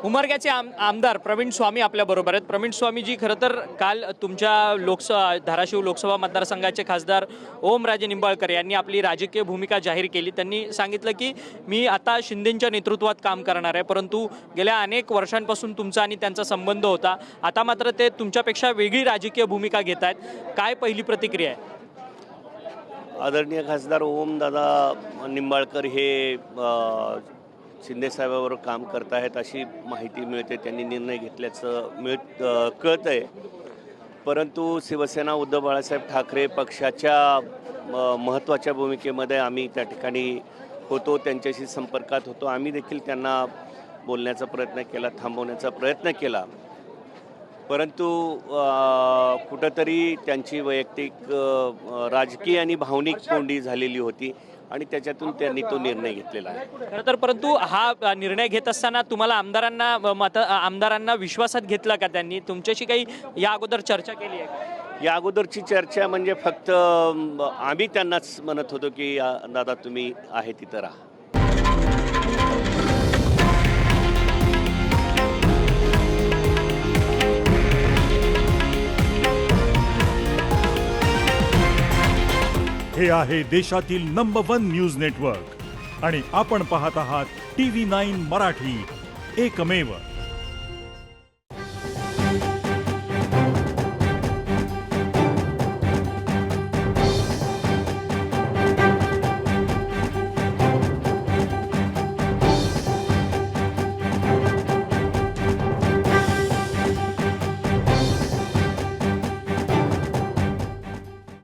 उमरग्याचे आमदार प्रवीण स्वामी आपल्याबरोबर आहेत. प्रवीण स्वामीजी, खरं तर काल तुमच्या धाराशिव लोकसभा मतदारसंघाचे खासदार ओमराजे निंबाळकर यांनी आपली राजकीय भूमिका जाहीर केली. त्यांनी सांगितलं की मी आता शिंदेंच्या नेतृत्वात काम करणार आहे, परंतु गेल्या अनेक वर्षांपासून तुमचा आणि त्यांचा संबंध होता. आता मात्र ते तुमच्यापेक्षा वेगळी राजकीय भूमिका घेत आहेत. काय पहिली प्रतिक्रिया आहे? आदरणीय खासदार ओमदादा निंबाळकर हे शिंदेसाहेबाबरोबर काम करत आहेत अशी माहिती मिळते. त्यांनी निर्णय घेतल्याचं कळतं आहे. परंतु शिवसेना उद्धव बाळासाहेब ठाकरे पक्षाच्या महत्त्वाच्या भूमिकेमध्ये आम्ही त्या ठिकाणी होतो, त्यांच्याशी संपर्कात होतो. आम्ही देखील त्यांना बोलण्याचा प्रयत्न केला, थांबवण्याचा प्रयत्न केला, परंतु कुठंतरी त्यांची वैयक्तिक राजकीय आणि भावनिक कोंडी झालेली होती आणि त्याच्यातून त्यांनी तो निर्णय घेतलेला आहे. खरं तर परंतु हा निर्णय घेत असताना तुम्हाला आमदारांना विश्वासात घेतला का? त्यांनी तुमच्याशी काही या अगोदर चर्चा केली आहे का? या अगोदरची चर्चा म्हणजे फक्त आम्ही त्यांनाच म्हणत होतो की दादा तुम्ही आहे तिथं राहा. हे आहे देशातील नंबर 1 न्यूज नेटवर्क आणि आपण पाहत आहात TV9 मराठी, एकमेव.